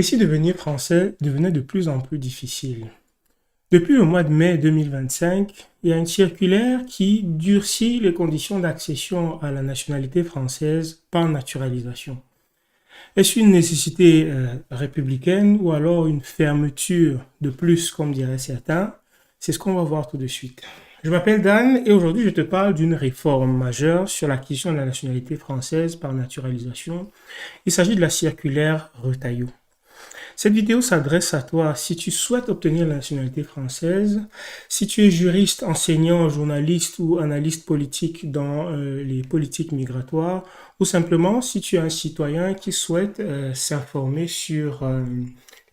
Et si devenir français devenait de plus en plus difficile? Depuis le mois de mai 2025, il y a une circulaire qui durcit les conditions d'accession à la nationalité française par naturalisation. Est-ce une nécessité républicaine ou alors une fermeture de plus, comme diraient certains? C'est ce qu'on va voir tout de suite. Je m'appelle Dan et aujourd'hui je te parle d'une réforme majeure sur l'acquisition de la nationalité française par naturalisation. Il s'agit de la circulaire Retailleau. Cette vidéo s'adresse à toi si tu souhaites obtenir la nationalité française, si tu es juriste, enseignant, journaliste ou analyste politique dans les politiques migratoires, ou simplement si tu es un citoyen qui souhaite s'informer sur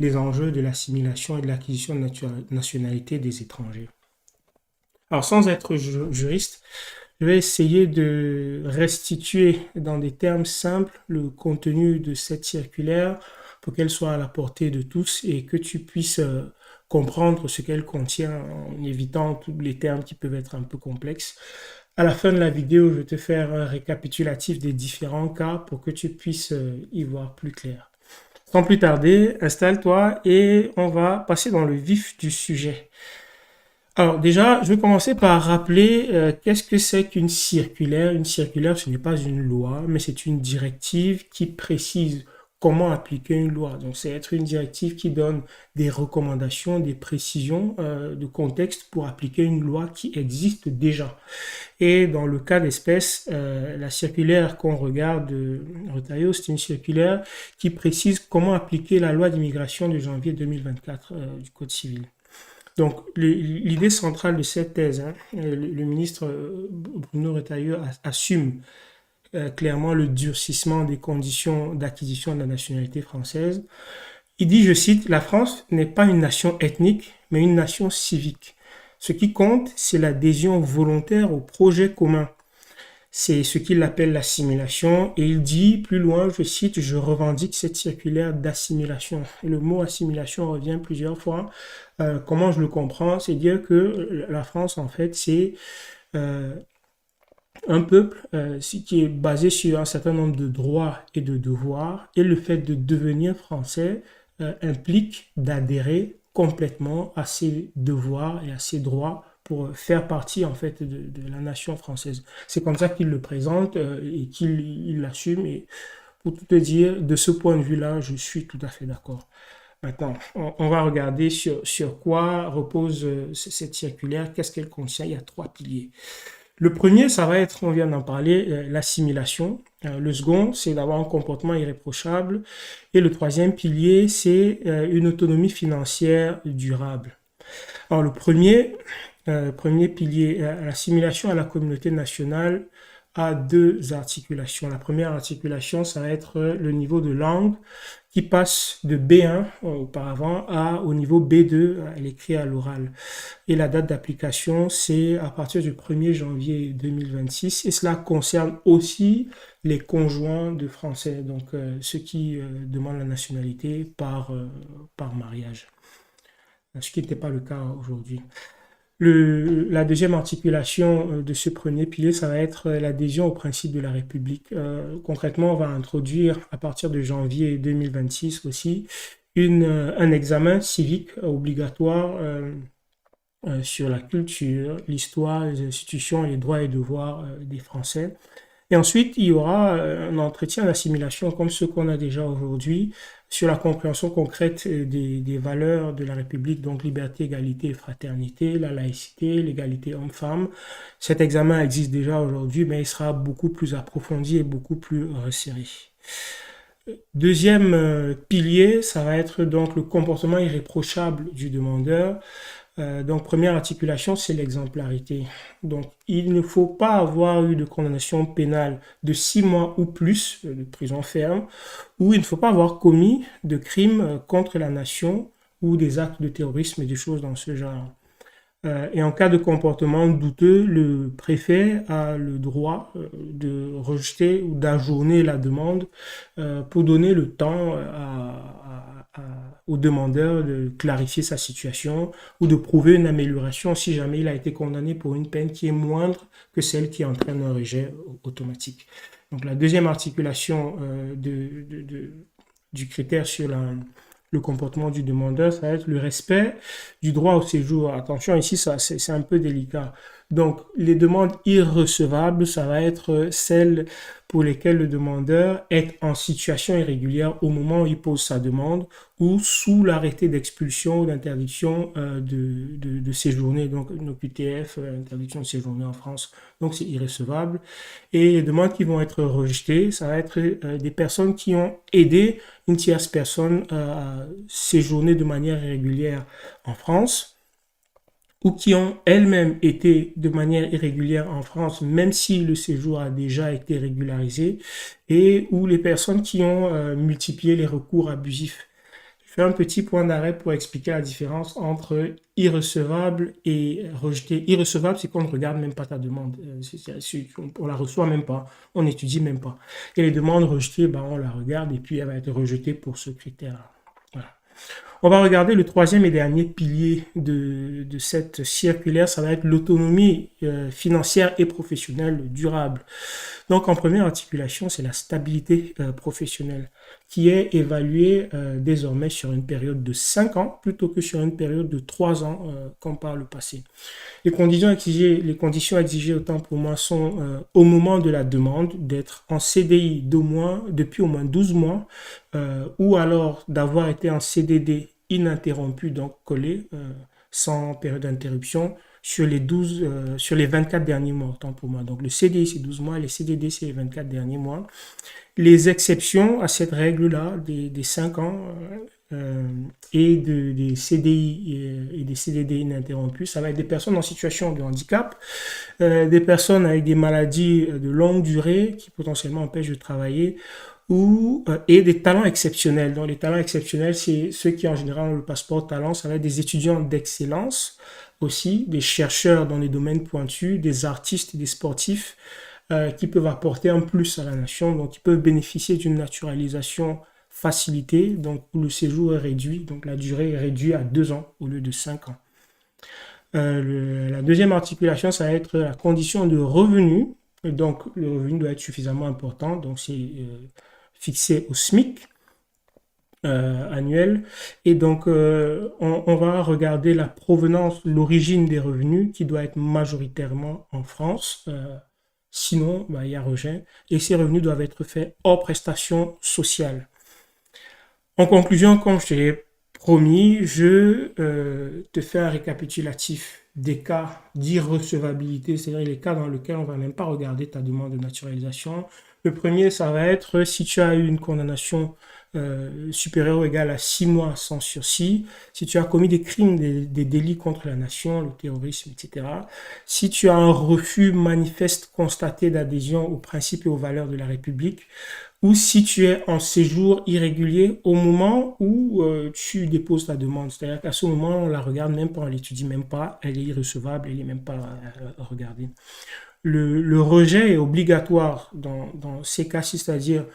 les enjeux de l'assimilation et de l'acquisition de nationalité des étrangers. Alors sans être juriste, je vais essayer de restituer dans des termes simples le contenu de cette circulaire pour qu'elle soit à la portée de tous et que tu puisses comprendre ce qu'elle contient en évitant tous les termes qui peuvent être un peu complexes. À la fin de la vidéo, je vais te faire un récapitulatif des différents cas pour que tu puisses y voir plus clair. Sans plus tarder, installe-toi et on va passer dans le vif du sujet. Alors déjà, je vais commencer par rappeler qu'est-ce que c'est qu'une circulaire. Une circulaire, ce n'est pas une loi, mais c'est une directive qui précise comment appliquer une loi. Donc c'est être une directive qui donne des recommandations, des précisions de contexte pour appliquer une loi qui existe déjà. Et dans le cas d'espèce, la circulaire qu'on regarde de Retailleau, c'est une circulaire qui précise comment appliquer la loi d'immigration de janvier 2024 du Code civil. Donc, l'idée centrale de cette thèse, le ministre Bruno Retailleau assume clairement le durcissement des conditions d'acquisition de la nationalité française. Il dit, je cite, la France n'est pas une nation ethnique, mais une nation civique. Ce qui compte, c'est l'adhésion volontaire au projet commun. C'est ce qu'il appelle l'assimilation. Et il dit, plus loin, je cite, je revendique cette circulaire d'assimilation. Et le mot assimilation revient plusieurs fois. Comment je le comprends? C'est dire que la France, en fait, c'est un peuple qui est basé sur un certain nombre de droits et de devoirs. Et le fait de devenir français implique d'adhérer complètement à ses devoirs et à ses droits pour faire partie en fait de la nation française. C'est comme ça qu'il le présente et qu'il l'assume. Et pour tout te dire, de ce point de vue-là, je suis tout à fait d'accord. Maintenant, on va regarder sur quoi repose cette circulaire, qu'est-ce qu'elle contient. Il y a 3 piliers. Le premier, ça va être, on vient d'en parler, l'assimilation. Le second, c'est d'avoir un comportement irréprochable. Et le troisième pilier, c'est une autonomie financière durable. Alors le premier pilier, l'assimilation à la communauté nationale a 2 articulations. La première articulation, ça va être le niveau de langue qui passe de B1 auparavant au niveau B2 à l'écrit à l'oral. Et la date d'application, c'est à partir du 1er janvier 2026 et cela concerne aussi les conjoints de Français, donc ceux qui demandent la nationalité par mariage, ce qui n'était pas le cas aujourd'hui. La deuxième articulation de ce premier pilier, ça va être l'adhésion au principe de la République. Concrètement, on va introduire à partir de janvier 2026 aussi un examen civique obligatoire sur la culture, l'histoire, les institutions, les droits et devoirs des Français. Et ensuite, il y aura un entretien d'assimilation comme ceux qu'on a déjà aujourd'hui sur la compréhension concrète des valeurs de la République, donc liberté, égalité et fraternité, la laïcité, l'égalité homme-femme. Cet examen existe déjà aujourd'hui, mais il sera beaucoup plus approfondi et beaucoup plus resserré. Deuxième pilier, ça va être donc le comportement irréprochable du demandeur. Donc, première articulation, c'est l'exemplarité. Donc, il ne faut pas avoir eu de condamnation pénale de 6 mois ou plus de prison ferme, ou il ne faut pas avoir commis de crimes contre la nation ou des actes de terrorisme et des choses dans ce genre. Et en cas de comportement douteux, le préfet a le droit de rejeter ou d'ajourner la demande pour donner le temps au demandeur de clarifier sa situation ou de prouver une amélioration si jamais il a été condamné pour une peine qui est moindre que celle qui entraîne un rejet automatique. Donc la deuxième articulation du critère sur le comportement du demandeur, ça va être le respect du droit au séjour. Attention, ici, c'est un peu délicat. Donc, les demandes irrecevables, ça va être celles pour lesquelles le demandeur est en situation irrégulière au moment où il pose sa demande ou sous l'arrêté d'expulsion ou d'interdiction de séjourner, donc une OQTF, interdiction de séjourner en France. Donc, c'est irrecevable. Et les demandes qui vont être rejetées, ça va être des personnes qui ont aidé une tierce personne à séjourner de manière irrégulière en France ou qui ont elles-mêmes été de manière irrégulière en France, même si le séjour a déjà été régularisé, et ou les personnes qui ont multiplié les recours abusifs. Je fais un petit point d'arrêt pour expliquer la différence entre irrecevable et rejeté. Irrecevable, c'est qu'on ne regarde même pas ta demande. On la reçoit même pas, on n'étudie même pas. Et les demandes rejetées, ben, on la regarde et puis elle va être rejetée pour ce critère-là. Voilà. On va regarder le troisième et dernier pilier de cette circulaire, ça va être l'autonomie financière et professionnelle durable. Donc en première articulation, c'est la stabilité professionnelle qui est évaluée désormais sur une période de 5 ans plutôt que sur une période de 3 ans comme par le passé. Les conditions exigées autant pour moi sont au moment de la demande d'être en CDI depuis au moins 12 mois ou alors d'avoir été en CDD ininterrompu, donc collé, sans période d'interruption, sur les 24 derniers mois, autant pour moi. Donc le CDI c'est 12 mois, les CDD c'est les 24 derniers mois. Les exceptions à cette règle-là des 5 ans et des CDI et des CDD ininterrompus, ça va être des personnes en situation de handicap, des personnes avec des maladies de longue durée qui potentiellement empêchent de travailler, et des talents exceptionnels. Donc les talents exceptionnels, c'est ceux qui en général ont le passeport talent, ça va être des étudiants d'excellence aussi, des chercheurs dans les domaines pointus, des artistes et des sportifs qui peuvent apporter un plus à la nation, donc qui peuvent bénéficier d'une naturalisation facilitée, donc où le séjour est réduit, donc la durée est réduite à 2 ans au lieu de 5 ans. La deuxième articulation, ça va être la condition de revenu. Donc le revenu doit être suffisamment important, donc c'est fixé au SMIC annuel. Et donc on va regarder la provenance, l'origine des revenus qui doit être majoritairement en France. Sinon, il y a rejet. Et ces revenus doivent être faits hors prestations sociales. En conclusion, comme je te l'ai promis, je te fais un récapitulatif des cas d'irrecevabilité, c'est-à-dire les cas dans lesquels on ne va même pas regarder ta demande de naturalisation. Le premier, ça va être si tu as eu une condamnation supérieure ou égale à 6 mois sans sursis, si tu as commis des crimes, des délits contre la nation, le terrorisme, etc. Si tu as un refus manifeste constaté d'adhésion aux principes et aux valeurs de la République, ou si tu es en séjour irrégulier au moment où tu déposes ta demande. C'est-à-dire qu'à ce moment, on la regarde même pas, on l'étudie même pas, elle est irrecevable, elle est même pas regardée. Le rejet est obligatoire dans ces cas-ci, c'est-à-dire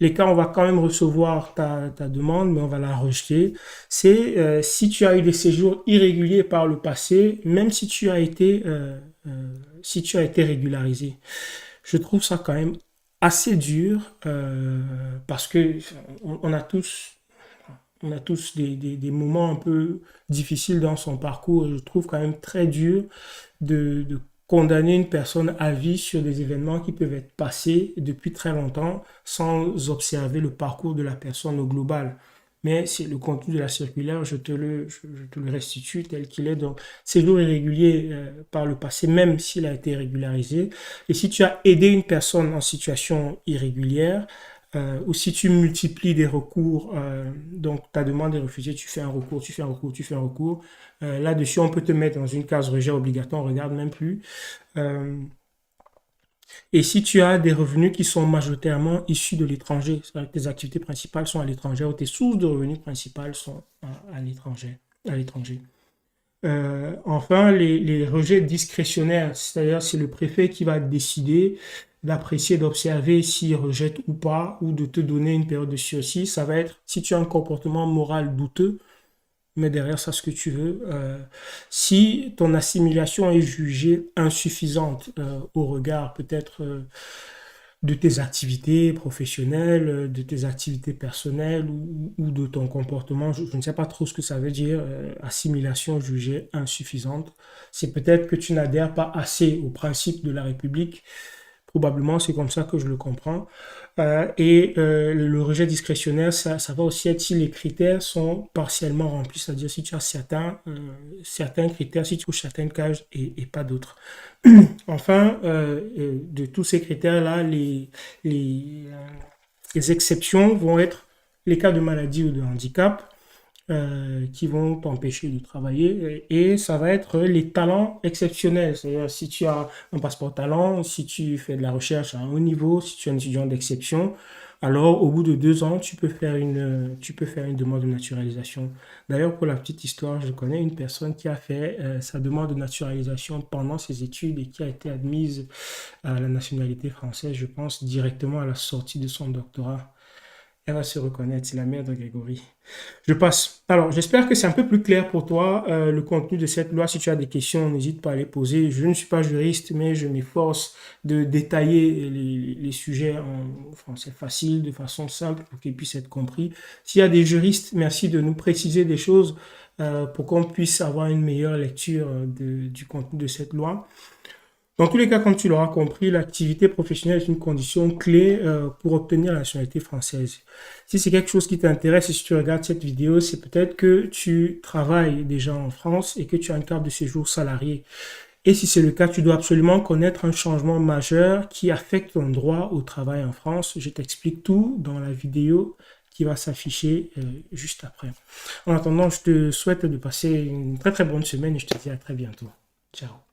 les cas, on va quand même recevoir ta demande, mais on va la rejeter. C'est si tu as eu des séjours irréguliers par le passé, même si tu as été régularisé. Je trouve ça quand même assez dur parce que on a tous des moments un peu difficiles dans son parcours et je trouve quand même très dur de condamner une personne à vie sur des événements qui peuvent être passés depuis très longtemps sans observer le parcours de la personne au global. Mais c'est le contenu de la circulaire, je te le restitue tel qu'il est. Donc, séjour irrégulier par le passé, même s'il a été régularisé. Et si tu as aidé une personne en situation irrégulière, ou si tu multiplies des recours, donc ta demande est refusée, tu fais un recours, tu fais un recours, tu fais un recours. Là-dessus, on peut te mettre dans une case rejet obligatoire, on ne regarde même plus. Et si tu as des revenus qui sont majoritairement issus de l'étranger, c'est-à-dire que tes activités principales sont à l'étranger ou tes sources de revenus principales sont à l'étranger. Enfin, les rejets discrétionnaires, c'est-à-dire c'est le préfet qui va décider d'apprécier, d'observer s'il rejette ou pas, ou de te donner une période de sursis. Ça va être si tu as un comportement moral douteux, mais derrière ça ce que tu veux. Si ton assimilation est jugée insuffisante au regard peut-être de tes activités professionnelles, de tes activités personnelles ou de ton comportement. Je ne sais pas trop ce que ça veut dire, assimilation jugée insuffisante. C'est peut-être que tu n'adhères pas assez aux principes de la République. Probablement, c'est comme ça que je le comprends. Le rejet discrétionnaire, ça va aussi être si les critères sont partiellement remplis, c'est-à-dire si tu as certains critères, si tu coches certaines cases et pas d'autres. Enfin, de tous ces critères-là, les, euh, les exceptions vont être les cas de maladie ou de handicap qui vont t'empêcher de travailler et ça va être les talents exceptionnels. C'est-à-dire si tu as un passeport talent, si tu fais de la recherche à un haut niveau, si tu es un étudiant d'exception, alors au bout de 2 ans, tu peux faire une demande de naturalisation. D'ailleurs, pour la petite histoire, je connais une personne qui a fait sa demande de naturalisation pendant ses études et qui a été admise à la nationalité française, je pense, directement à la sortie de son doctorat. Elle va se reconnaître, c'est la mère de Grégory. Je passe. Alors, j'espère que c'est un peu plus clair pour toi le contenu de cette loi. Si tu as des questions, n'hésite pas à les poser. Je ne suis pas juriste, mais je m'efforce de détailler les sujets en français facile, de façon simple, pour qu'ils puissent être compris. S'il y a des juristes, merci de nous préciser des choses pour qu'on puisse avoir une meilleure lecture du contenu de cette loi. Dans tous les cas, comme tu l'auras compris, l'activité professionnelle est une condition clé pour obtenir la nationalité française. Si c'est quelque chose qui t'intéresse et si tu regardes cette vidéo, c'est peut-être que tu travailles déjà en France et que tu as une carte de séjour salarié. Et si c'est le cas, tu dois absolument connaître un changement majeur qui affecte ton droit au travail en France. Je t'explique tout dans la vidéo qui va s'afficher juste après. En attendant, je te souhaite de passer une très très bonne semaine et je te dis à très bientôt. Ciao.